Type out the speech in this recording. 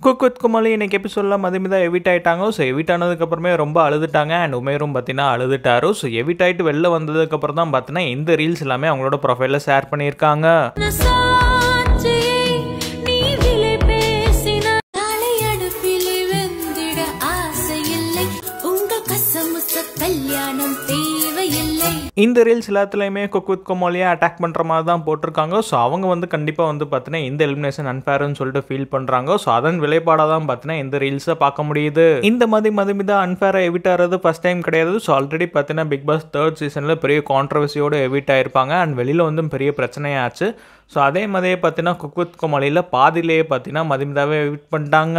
Cook with கோமாளி இன்னைக்கு எபிசோட்ல மதுமிதா எவிட் ஆயிட்டாங்க. ஸோ எவிட் ஆனதுக்கப்புறமே ரொம்ப அழுதுட்டாங்க. அண்ட் உமேரும் பார்த்தீங்கன்னா அழுதுட்டாரு. ஸோ எவிட் ஆகிட்டு வெளில வந்ததுக்கப்புறம் தான் பார்த்தீங்கன்னா இந்த ரீல்ஸ் எல்லாமே அவங்களோட ப்ரொஃபைலில் ஷேர் பண்ணியிருக்காங்க. இந்த ரீல்ஸ் எல்லாத்துலேயுமே குக் வித் கோமாளியை அட்டாக் பண்ணுற மாதிரி தான் போட்டிருக்காங்க. ஸோ அவங்க வந்து கண்டிப்பாக வந்து பார்த்தீங்கன்னா இந்த எலிமினேஷன் அன்ஃபேர்னு சொல்லிட்டு ஃபீல் பண்ணுறாங்க. ஸோ அதன் விளைபாடாக தான் பார்த்தீங்கன்னா இந்த ரீல்ஸை பார்க்க முடியுது. இந்த மாதிரி மதுமிதா அன்ஃபேராக எவிட் ஆகிறது ஃபர்ஸ்ட் டைம் கிடையாது. ஸோ ஆல்ரெடி பார்த்தீங்கன்னா பிக் பாஸ் 3rd சீசனில் பெரிய கான்ட்ரவர்சியோடு எவிட் ஆயிருப்பாங்க. அண்ட் வெளியில் வந்து பெரிய பிரச்சனையாச்சு. ஸோ அதே மாதிரியே பார்த்தீங்கன்னா குக் வித் கோமாளியில் பாதிலேயே பார்த்தீங்கன்னா மதுமிதாவே எவிட் பண்ணிட்டாங்க.